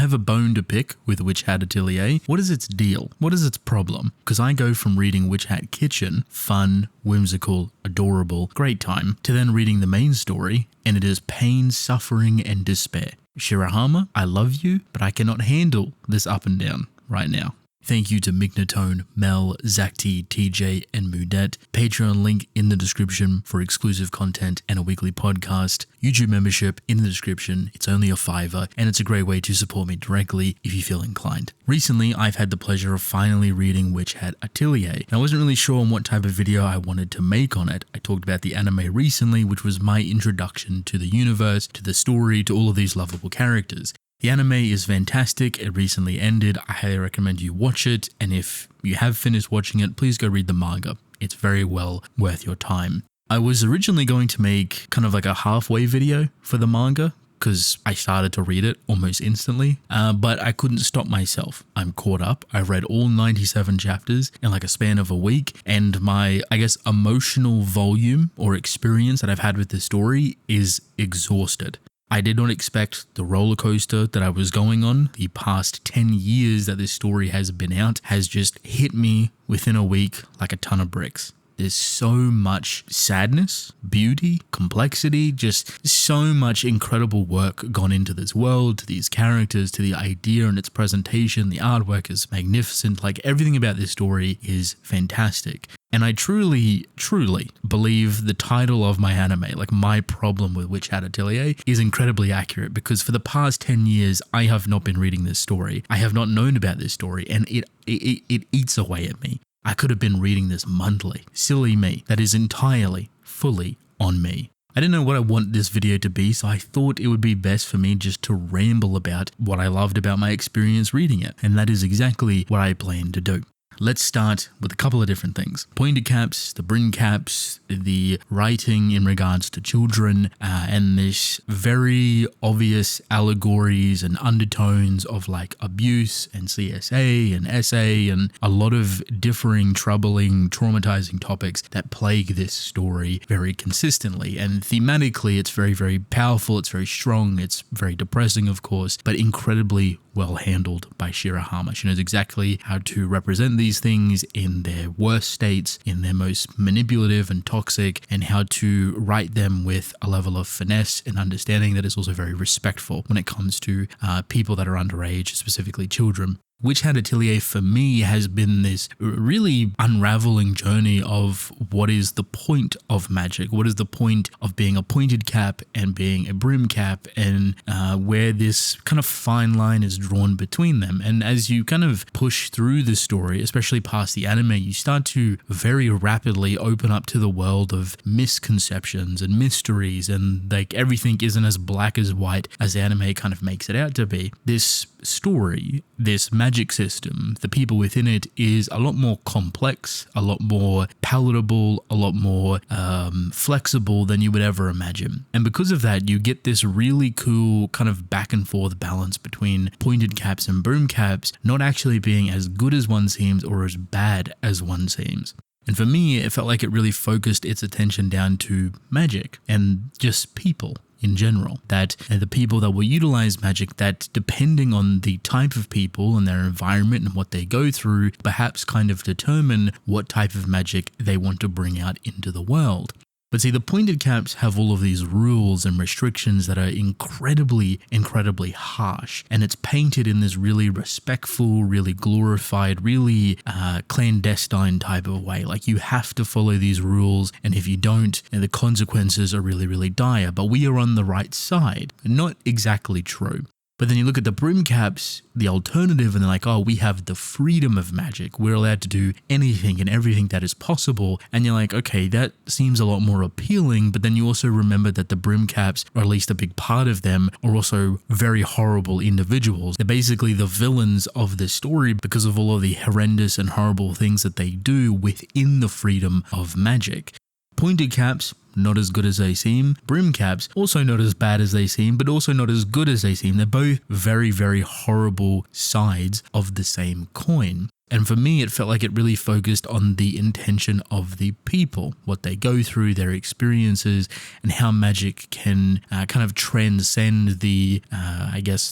have a bone to pick with Witch Hat Atelier. What is its deal? What is its problem? Because I go from reading Witch Hat Kitchen, fun, whimsical, adorable, great time, to then reading the main story, and it is pain, suffering, and despair. Shirahama, I love you, but I cannot handle this up and down right now. Thank you to Mignatone, Mel, Zakti, TJ, and Mudet. Patreon link in the description for exclusive content and a weekly podcast. YouTube membership in the description. It's only $5, and it's a great way to support me directly if you feel inclined. Recently, I've had the pleasure of finally reading Witch Hat Atelier. I wasn't really sure on what type of video I wanted to make on it. I talked about the anime recently, which was my introduction to the universe, to the story, to all of these lovable characters. The anime is fantastic. It recently ended. I highly recommend you watch it, and if you have finished watching it, please go read the manga. It's very well worth your time. I was originally going to make kind of like a halfway video for the manga because I started to read it almost instantly, but I couldn't stop myself. I'm caught up. I read all 97 chapters in like a span of a week, and my, I guess, emotional volume or experience that I've had with the story is exhausted. I did not expect the roller coaster that I was going on. The past 10 years that this story has been out has just hit me within a week like a ton of bricks. There's so much sadness, beauty, complexity, just so much incredible work gone into this world, to these characters, to the idea and its presentation. The artwork is magnificent. Like, everything about this story is fantastic. And I truly, truly believe the title of my anime, like my problem with Witch Hat Atelier, is incredibly accurate, because for the past 10 years, I have not been reading this story. I have not known about this story, and it eats away at me. I could have been reading this monthly. Silly me. That is entirely, fully on me. I didn't know what I want this video to be, so I thought it would be best for me just to ramble about what I loved about my experience reading it, and that is exactly what I plan to do. Let's start with a couple of different things. Pointed caps, the brim caps, the writing in regards to children, and this very obvious allegories and undertones of like abuse and CSA and SA and a lot of differing, troubling, traumatizing topics that plague this story very consistently. And thematically, it's very, very powerful. It's very strong. It's very depressing, of course, but incredibly well handled by Shirahama. She knows exactly how to represent these things in their worst states, in their most manipulative and toxic, and how to write them with a level of finesse and understanding that is also very respectful when it comes to people that are underage, specifically children. Witch Hat Atelier for me has been this really unraveling journey of what is the point of magic, what is the point of being a pointed cap and being a brim cap, and where this kind of fine line is drawn between them. And as you kind of push through the story, especially past the anime, you start to very rapidly open up to the world of misconceptions and mysteries, and like everything isn't as black as white as the anime kind of makes it out to be. This story, this magic system, the people within it is a lot more complex, a lot more palatable, a lot more flexible than you would ever imagine. And because of that, you get this really cool kind of back and forth balance between pointed caps and brim caps not actually being as good as one seems or as bad as one seems. And for me, it felt like it really focused its attention down to magic and just people in general, that the people that will utilize magic, that depending on the type of people and their environment and what they go through, perhaps kind of determine what type of magic they want to bring out into the world. But see, the pointed caps have all of these rules and restrictions that are incredibly, incredibly harsh. And it's painted in this really respectful, really glorified, really clandestine type of way. Like, you have to follow these rules, and if you don't, the consequences are really, really dire. But we are on the right side. Not exactly true. But then you look at the brim caps, the alternative, and they're like, oh, we have the freedom of magic. We're allowed to do anything and everything that is possible. And you're like, okay, that seems a lot more appealing. But then you also remember that the brim caps, or at least a big part of them, are also very horrible individuals. They're basically the villains of the story because of all of the horrendous and horrible things that they do within the freedom of magic. Pointed caps, not as good as they seem. Brim caps, also not as bad as they seem, but also not as good as they seem. They're both very, very horrible sides of the same coin. And for me, it felt like it really focused on the intention of the people, what they go through, their experiences, and how magic can kind of transcend the,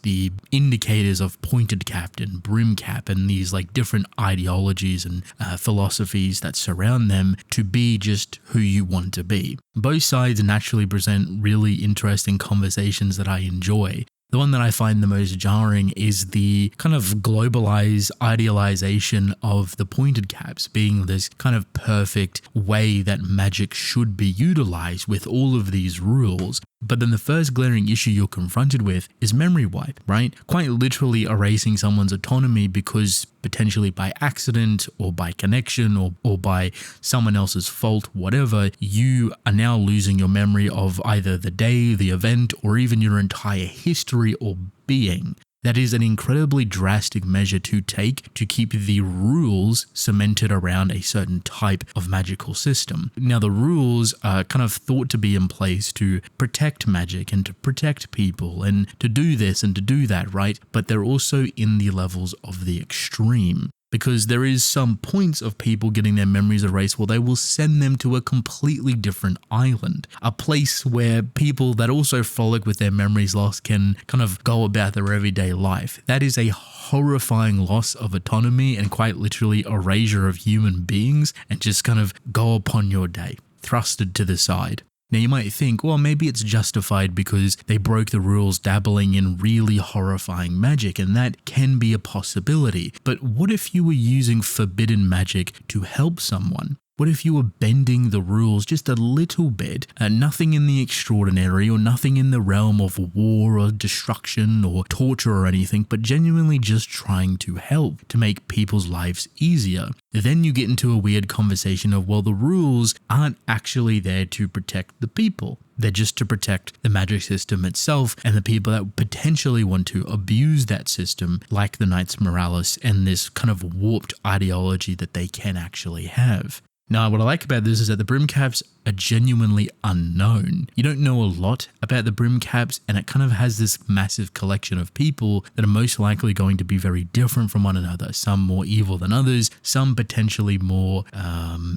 the indicators of pointed cap and brim cap and these like different ideologies and philosophies that surround them to be just who you want to be. Both sides naturally present really interesting conversations that I enjoy. The one that I find the most jarring is the kind of globalized idealization of the pointed caps being this kind of perfect way that magic should be utilized with all of these rules. But then the first glaring issue you're confronted with is memory wipe, right? Quite literally erasing someone's autonomy because potentially by accident or by connection or by someone else's fault, whatever, you are now losing your memory of either the day, the event, or even your entire history or being. That is an incredibly drastic measure to take to keep the rules cemented around a certain type of magical system. Now, the rules are kind of thought to be in place to protect magic and to protect people and to do this and to do that, right? But they're also in the levels of the extreme. Because there is some points of people getting their memories erased where they will send them to a completely different island, a place where people that also frolic with their memories lost can kind of go about their everyday life. That is a horrifying loss of autonomy and quite literally erasure of human beings and just kind of go upon your day, thrusted to the side. Now you might think, well, maybe it's justified because they broke the rules dabbling in really horrifying magic, and that can be a possibility. But what if you were using forbidden magic to help someone? What if you were bending the rules just a little bit, nothing in the extraordinary or nothing in the realm of war or destruction or torture or anything, but genuinely just trying to help, to make people's lives easier? Then you get into a weird conversation of, well, the rules aren't actually there to protect the people. They're just to protect the magic system itself and the people that potentially want to abuse that system, like the Knights Moralis and this kind of warped ideology that they can actually have. Now, what I like about this is that the brim caps are genuinely unknown. You don't know a lot about the brim caps, and it kind of has this massive collection of people that are most likely going to be very different from one another. Some more evil than others, some potentially more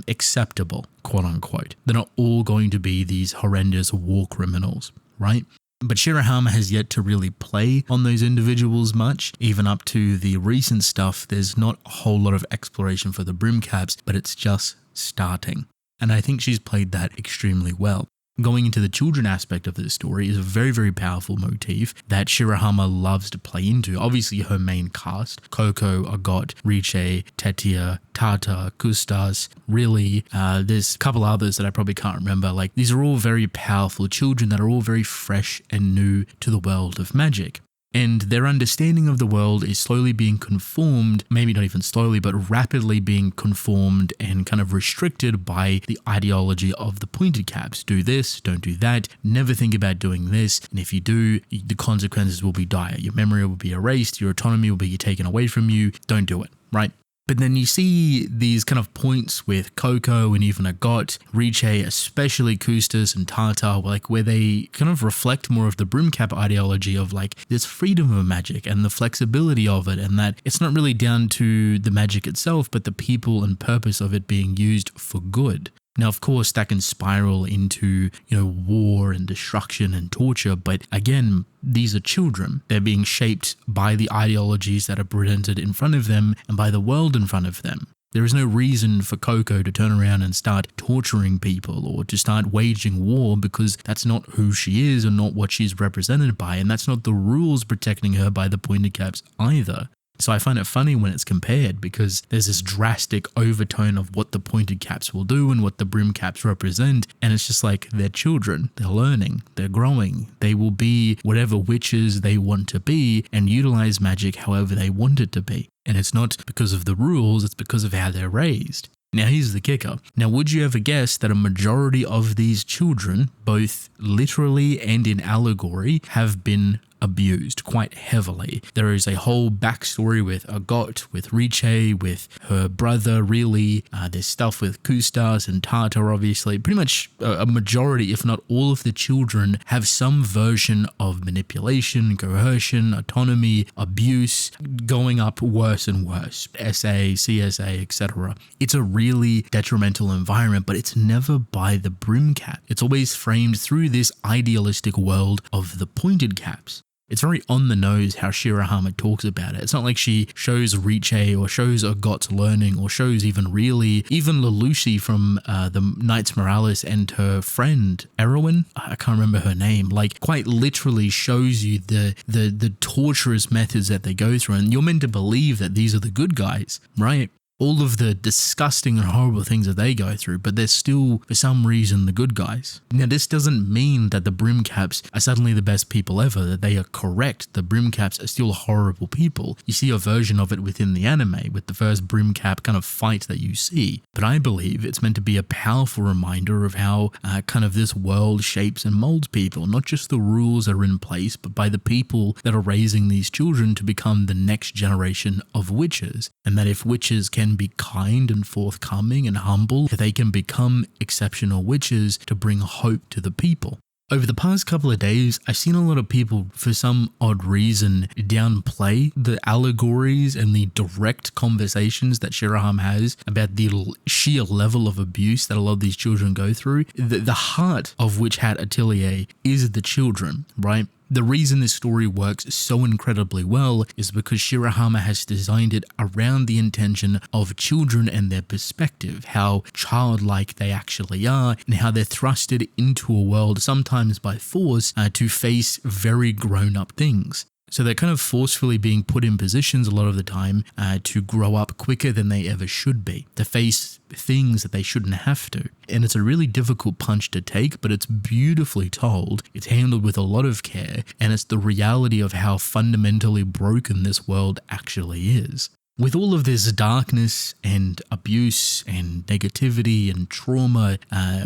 acceptable, quote unquote. They're not all going to be these horrendous war criminals, right? But Shirahama has yet to really play on those individuals much. Even up to the recent stuff, there's not a whole lot of exploration for the brim caps, but it's just starting. And I think she's played that extremely well. Going into the children aspect of this story is a very, very powerful motif that Shirahama loves to play into. Obviously, her main cast, Coco, Agot, Riche, Tetia, Tata, Kustas, really, there's a couple others that I probably can't remember. Like, these are all very powerful children that are all very fresh and new to the world of magic. And their understanding of the world is slowly being conformed, maybe not even slowly, but rapidly being conformed and kind of restricted by the ideology of the pointed caps. Do this, don't do that, never think about doing this, and if you do, the consequences will be dire. Your memory will be erased, your autonomy will be taken away from you, don't do it, right? But then you see these kind of points with Coco and even Agot, Riche, especially Kustas and Tata, like where they kind of reflect more of the brimcap ideology of like this freedom of magic and the flexibility of it, and that it's not really down to the magic itself, but the people and purpose of it being used for good. Now, of course, that can spiral into, war and destruction and torture. But again, these are children. They're being shaped by the ideologies that are presented in front of them and by the world in front of them. There is no reason for Coco to turn around and start torturing people or to start waging war, because that's not who she is or not what she's represented by. And that's not the rules protecting her by the pointed caps either. So I find it funny when it's compared, because there's this drastic overtone of what the pointed caps will do and what the brim caps represent. And it's just like, they're children, they're learning, they're growing. They will be whatever witches they want to be and utilize magic however they want it to be. And it's not because of the rules, it's because of how they're raised. Now here's the kicker. Now, would you ever guess that a majority of these children, both literally and in allegory, have been abused quite heavily. There is a whole backstory with Agot, with Riche, with her brother, really. There's stuff with Kustas and Tartar, obviously. Pretty much a majority, if not all of the children, have some version of manipulation, coercion, autonomy, abuse, going up worse and worse. SA, CSA, etc. It's a really detrimental environment, but it's never by the brim cap. It's always framed through this idealistic world of the pointed caps. It's very on the nose how Shirahama talks about it. It's not like she shows Riche or shows Agot's learning or shows even Lelouchi from the Knights Morales and her friend, Erwin, I can't remember her name, like quite literally shows you the torturous methods that they go through, and you're meant to believe that these are the good guys, right? All of the disgusting and horrible things that they go through, but they're still, for some reason, the good guys. Now, this doesn't mean that the brim caps are suddenly the best people ever, that they are correct. The brim caps are still horrible people. You see a version of it within the anime with the first brim cap kind of fight that you see. But I believe it's meant to be a powerful reminder of how kind of this world shapes and molds people, not just the rules that are in place, but by the people that are raising these children to become the next generation of witches. And that if witches can be kind and forthcoming and humble, they can become exceptional witches to bring hope to the people. Over the past couple of days, I've seen a lot of people, for some odd reason, downplay the allegories and the direct conversations that Shirahama has about the sheer level of abuse that a lot of these children go through. The heart of Witch Hat Atelier is the children, right? The reason this story works so incredibly well is because Shirahama has designed it around the intention of children and their perspective, how childlike they actually are, and how they're thrusted into a world, sometimes by force, to face very grown-up things. So they're kind of forcefully being put in positions a lot of the time to grow up quicker than they ever should be, to face things that they shouldn't have to. And it's a really difficult punch to take, but it's beautifully told. It's handled with a lot of care, and it's the reality of how fundamentally broken this world actually is. With all of this darkness and abuse and negativity and trauma,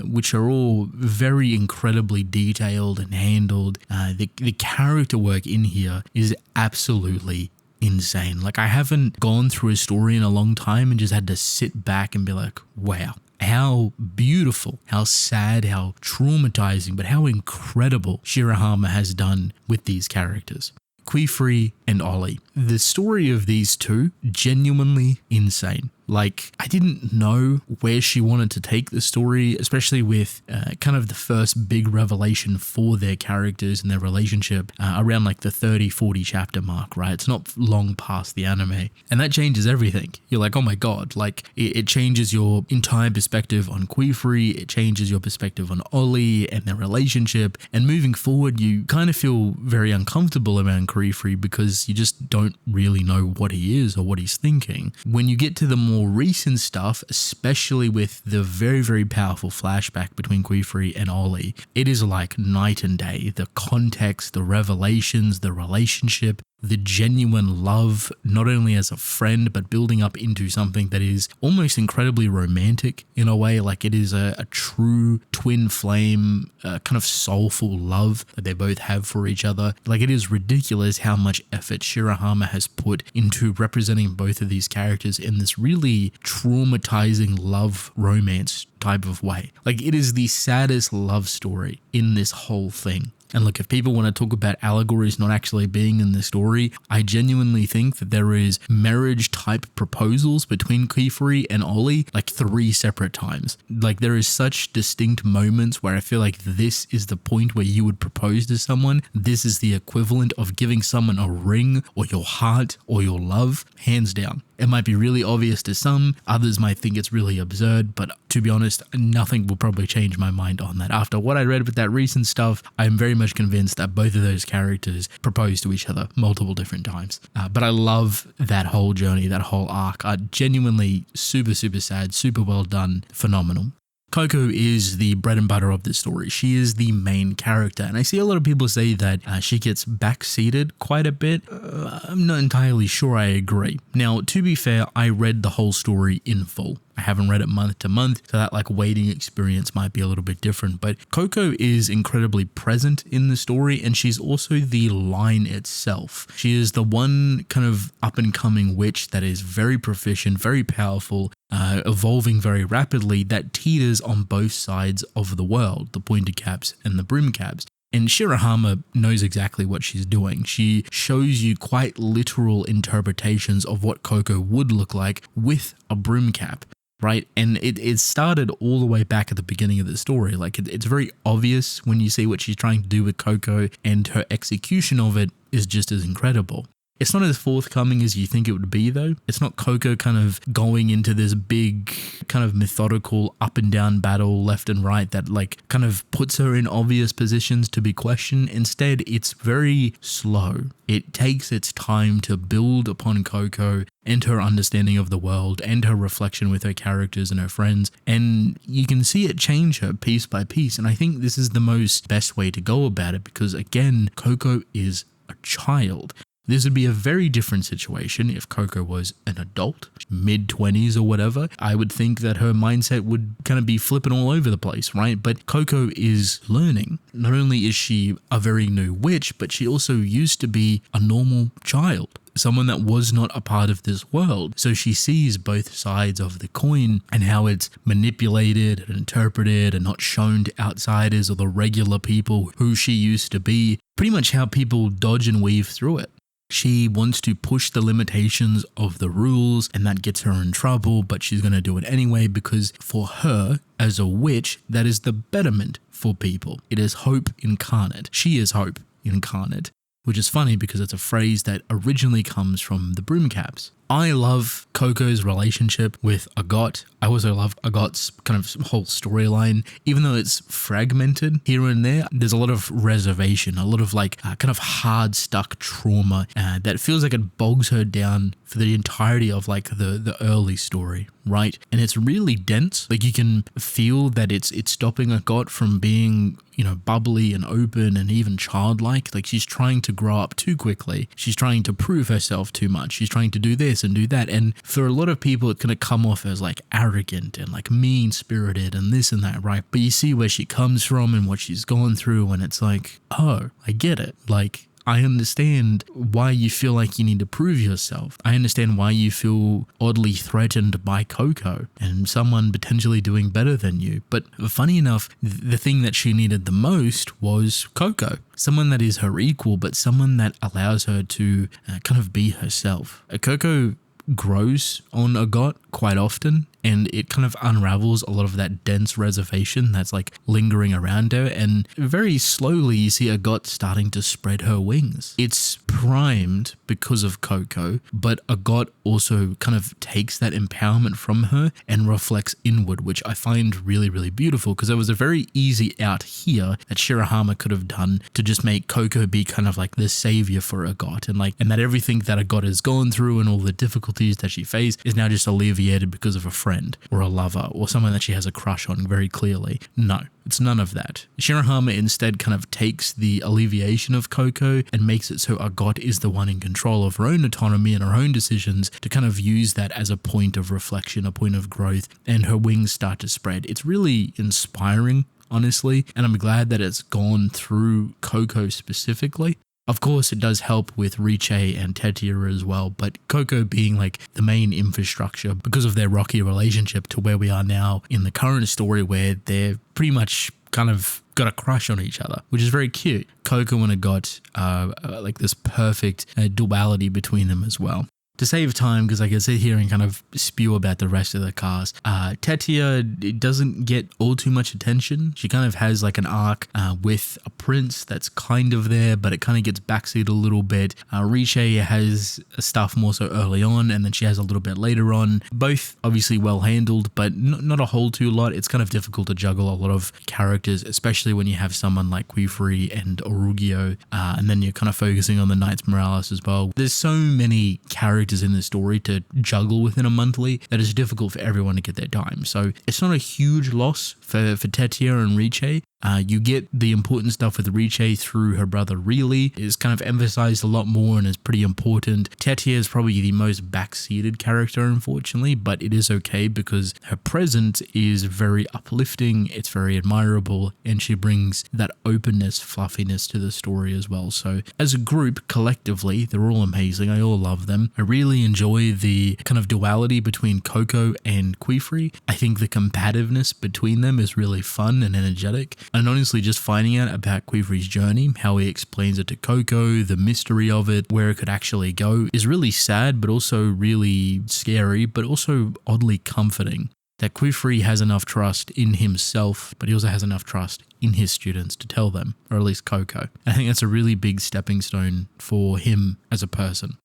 which are all very incredibly detailed and handled, the character work in here is absolutely insane. Like, I haven't gone through a story in a long time and just had to sit back and be like, wow, how beautiful, how sad, how traumatizing, but how incredible Shirahama has done with these characters. Queefree and Ollie. The story of these two, genuinely insane. Like, I didn't know where she wanted to take the story, especially with kind of the first big revelation for their characters and their relationship around like the 30-40 chapter mark, right? It's not long past the anime. And that changes everything. You're like, oh my god, like it changes your entire perspective on Queefree, it changes your perspective on Ollie and their relationship. And moving forward, you kind of feel very uncomfortable around Queefree because you just don't really know what he is or what he's thinking. When you get to the more recent stuff, especially with the very, very powerful flashback between Queefree and Ollie, it is like night and day. The context, the revelations, the relationship, the genuine love, not only as a friend, but building up into something that is almost incredibly romantic in a way. Like, it is a true twin flame, kind of soulful love that they both have for each other. Like, it is ridiculous how much effort Shirahama has put into representing both of these characters in this really traumatizing love romance type of way. Like, it is the saddest love story in this whole thing. And look, if people want to talk about allegories not actually being in the story, I genuinely think that there is marriage type proposals between Queefree and Ollie like 3 separate times. Like, there is such distinct moments where I feel like this is the point where you would propose to someone. This is the equivalent of giving someone a ring or your heart or your love, hands down. It might be really obvious to some, others might think it's really absurd, but to be honest, nothing will probably change my mind on that. After what I read with that recent stuff, I'm very much convinced that both of those characters propose to each other multiple different times. But I love that whole journey, that whole arc. Genuinely super, super sad, super well done, phenomenal. Coco is the bread and butter of the story. She is the main character. And I see a lot of people say that she gets backseated quite a bit. I'm not entirely sure I agree. Now, to be fair, I read the whole story in full. I haven't read it month to month, so that like waiting experience might be a little bit different. But Coco is incredibly present in the story, and she's also the line itself. She is the one kind of up and coming witch that is very proficient, very powerful, evolving very rapidly, that teeters on both sides of the world, the pointed caps and the brim caps. And Shirahama knows exactly what she's doing. She shows you quite literal interpretations of what Coco would look like with a brim cap. Right, and it started all the way back at the beginning of the story. Like it's very obvious when you see what she's trying to do with Coco, and her execution of it is just as incredible. It's not as forthcoming as you think it would be, though. It's not Coco kind of going into this big kind of methodical up and down battle left and right that like kind of puts her in obvious positions to be questioned. Instead, it's very slow. It takes its time to build upon Coco and her understanding of the world and her reflection with her characters and her friends. And you can see it change her piece by piece. And I think this is the best way to go about it because, again, Coco is a child. This would be a very different situation if Coco was an adult, mid-20s or whatever. I would think that her mindset would kind of be flipping all over the place, right? But Coco is learning. Not only is she a very new witch, but she also used to be a normal child, someone that was not a part of this world. So she sees both sides of the coin and how it's manipulated and interpreted and not shown to outsiders or the regular people who she used to be. Pretty much how people dodge and weave through it. She wants to push the limitations of the rules, and that gets her in trouble, but she's going to do it anyway because for her, as a witch, that is the betterment for people. It is hope incarnate. She is hope incarnate, which is funny because it's a phrase that originally comes from the Brimcaps. I love Coco's relationship with Agot. I also love Agot's kind of whole storyline. Even though it's fragmented here and there, there's a lot of reservation, a lot of like kind of hard stuck trauma that feels like it bogs her down for the entirety of like the early story, right? And it's really dense. Like you can feel that it's stopping Agot from being, you know, bubbly and open and even childlike. Like she's trying to grow up too quickly. She's trying to prove herself too much. She's trying to do this and do that. And for a lot of people, it's going to come off as like arrogant and like mean-spirited and this and that, right? But you see where she comes from and what she's gone through, and it's like, oh, I get it. Like, I understand why you feel like you need to prove yourself. I understand why you feel oddly threatened by Coco and someone potentially doing better than you. But funny enough, the thing that she needed the most was Coco. Someone that is her equal, but someone that allows her to kind of be herself. Coco grows on Agot quite often, and it kind of unravels a lot of that dense reservation that's like lingering around her, and very slowly you see Agot starting to spread her wings. It's primed because of Coco, but Agot also kind of takes that empowerment from her and reflects inward, which I find really, really beautiful, because there was a very easy out here that Shirahama could have done to just make Coco be kind of like the savior for Agot, and that everything that Agot has gone through and all the difficulties that she faced is now just alleviated because of a friend or a lover or someone that she has a crush on very clearly. No, it's none of that. Shirahama instead kind of takes the alleviation of Coco and makes it so Agot is the one in control of her own autonomy and her own decisions to kind of use that as a point of reflection, a point of growth, and her wings start to spread. It's really inspiring, honestly, and I'm glad that it's gone through Coco specifically. Of course, it does help with Witch Hat and Atelier as well, but Coco being like the main infrastructure because of their rocky relationship to where we are now in the current story, where they're pretty much kind of got a crush on each other, which is very cute. Coco and Agot like this perfect duality between them as well. To save time, because I can sit here and kind of spew about the rest of the cast, Tetia, it doesn't get all too much attention. She kind of has like an arc with a prince that's kind of there, but it kind of gets backseat a little bit. Witch Hat has stuff more so early on, and then she has a little bit later on. Both obviously well handled, but not a whole too lot. It's kind of difficult to juggle a lot of characters, especially when you have someone like Quifri and Orugio, and then you're kind of focusing on the Knights Morales as well. There's so many characters characters in the story to juggle within a monthly that it's difficult for everyone to get their time. So it's not a huge loss for Tetia and Riche. You get the important stuff with Riche through her brother Really. It's kind of emphasized a lot more and is pretty important. Tetia is probably the most backseated character, unfortunately, but it is okay because her presence is very uplifting, it's very admirable, and she brings that openness, fluffiness to the story as well. So as a group, collectively, they're all amazing. I all love them. I really enjoy the kind of duality between Coco and Queefrey. I think the combativeness between them is really fun and energetic. And honestly, just finding out about Queefrey's journey, how he explains it to Coco, the mystery of it, where it could actually go, is really sad, but also really scary, but also oddly comforting. That Queefrey has enough trust in himself, but he also has enough trust in his students to tell them, or at least Coco. I think that's a really big stepping stone for him as a person.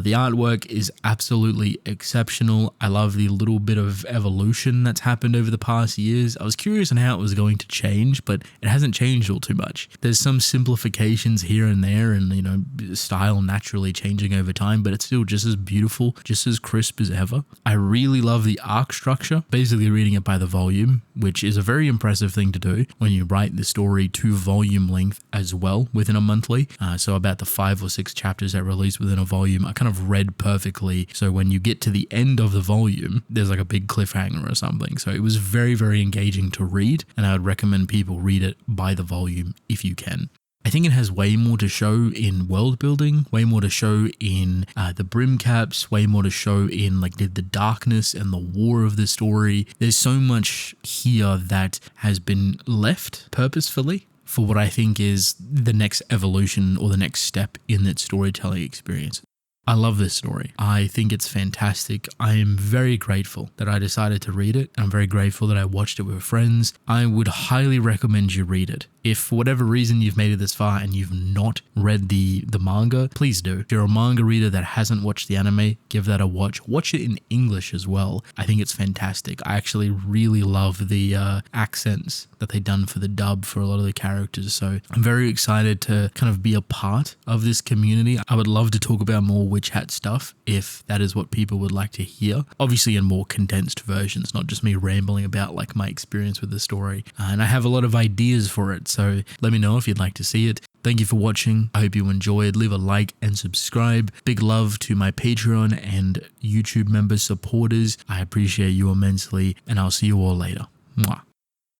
The artwork is absolutely exceptional. I love the little bit of evolution that's happened over the past years. I was curious on how it was going to change, but it hasn't changed all too much. There's some simplifications here and there and, style naturally changing over time, but it's still just as beautiful, just as crisp as ever. I really love the arc structure, basically reading it by the volume, which is a very impressive thing to do when you write the story to volume length as well within a monthly. So about the 5 or 6 chapters that release within a volume are kind of read perfectly. So when you get to the end of the volume, there's like a big cliffhanger or something. So it was very, very engaging to read, and I would recommend people read it by the volume if you can. I think it has way more to show in world building, way more to show in the brim caps, way more to show in like the darkness and the war of the story. There's so much here that has been left purposefully for what I think is the next evolution or the next step in that storytelling experience. I love this story. I think it's fantastic. I am very grateful that I decided to read it. I'm very grateful that I watched it with friends. I would highly recommend you read it. If for whatever reason you've made it this far and you've not read the manga, please do. If you're a manga reader that hasn't watched the anime, give that a watch. Watch it in English as well. I think it's fantastic. I actually really love the accents that they've done for the dub for a lot of the characters. So I'm very excited to kind of be a part of this community. I would love to talk about more Witch Hat stuff if that is what people would like to hear. Obviously in more condensed versions, not just me rambling about like my experience with the story. And I have a lot of ideas for it. So let me know if you'd like to see it. Thank you for watching. I hope you enjoyed. Leave a like and subscribe. Big love to my Patreon and YouTube member supporters. I appreciate you immensely, and I'll see you all later. Mwah.